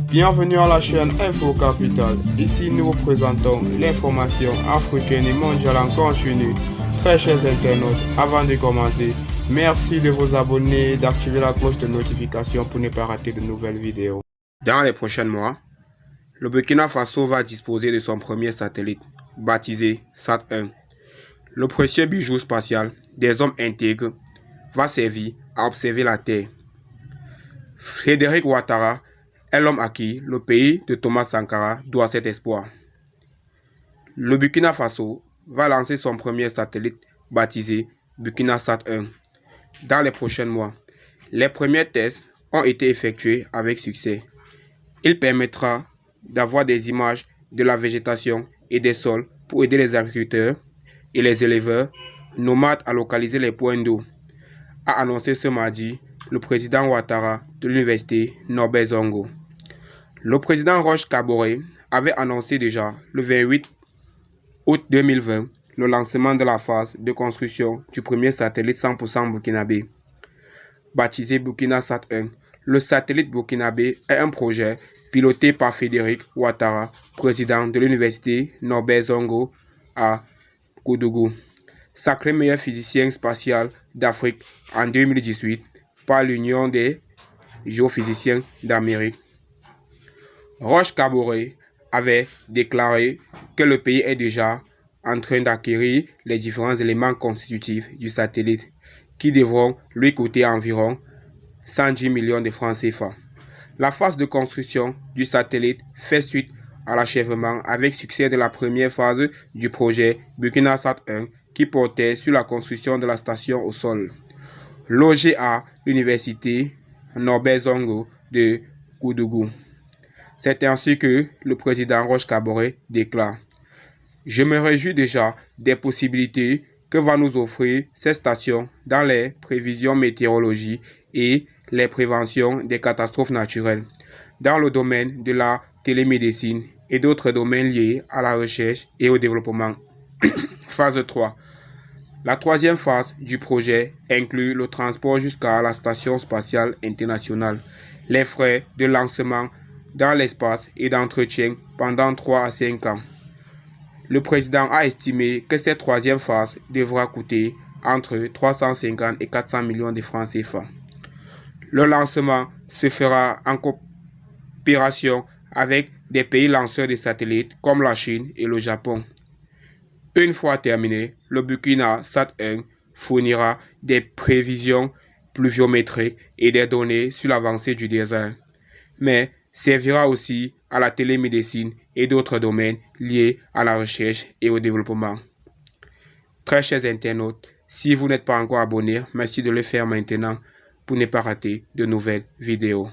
Bienvenue à la chaîne Info Capital. Ici, nous vous présentons l'information africaine et mondiale en continu. Très chers internautes, avant de commencer, merci de vous abonner et d'activer la cloche de notification pour ne pas rater de nouvelles vidéos. Dans les prochains mois, le Burkina Faso va disposer de son premier satellite, baptisé SAT-1. Le précieux bijou spatial des hommes intègres va servir à observer la Terre. Frédéric Ouattara est l'homme à qui le pays de Thomas Sankara doit cet espoir. Le Burkina Faso va lancer son premier satellite baptisé BurkinaSat-1 dans les prochains mois. Les premiers tests ont été effectués avec succès. Il permettra d'avoir des images de la végétation et des sols pour aider les agriculteurs et les éleveurs nomades à localiser les points d'eau, a annoncé ce mardi le président Ouattara de l'université Norbert Zongo. Le président Roch Kaboré avait annoncé déjà le 28 août 2020 le lancement de la phase de construction du premier satellite 100% burkinabé, baptisé BurkinaSat-1. Le satellite burkinabé est un projet piloté par Frédéric Ouattara, président de l'université Norbert Zongo à Koudougou, sacré meilleur physicien spatial d'Afrique en 2018 par l'Union des géophysiciens d'Amérique. Roch Kaboré avait déclaré que le pays est déjà en train d'acquérir les différents éléments constitutifs du satellite qui devront lui coûter environ 110 millions de francs CFA. La phase de construction du satellite fait suite à l'achèvement avec succès de la première phase du projet BurkinaSat-1 qui portait sur la construction de la station au sol, logée à l'université Norbert Zongo de Koudougou. C'est ainsi que le président Roch Kaboré déclare: « Je me réjouis déjà des possibilités que va nous offrir cette station dans les prévisions météorologiques et les préventions des catastrophes naturelles, dans le domaine de la télémédecine et d'autres domaines liés à la recherche et au développement. » Phase 3. La troisième phase du projet inclut le transport jusqu'à la Station spatiale internationale, les frais de lancement dans l'espace et d'entretien pendant 3 à 5 ans. Le président a estimé que cette troisième phase devra coûter entre 350 et 400 millions de francs CFA. Le lancement se fera en coopération avec des pays lanceurs de satellites comme la Chine et le Japon. Une fois terminé, le BurkinaSat-1 fournira des prévisions pluviométriques et des données sur l'avancée du désert, mais servira aussi à la télémédecine et d'autres domaines liés à la recherche et au développement. Très chers internautes, si vous n'êtes pas encore abonné, merci de le faire maintenant pour ne pas rater de nouvelles vidéos.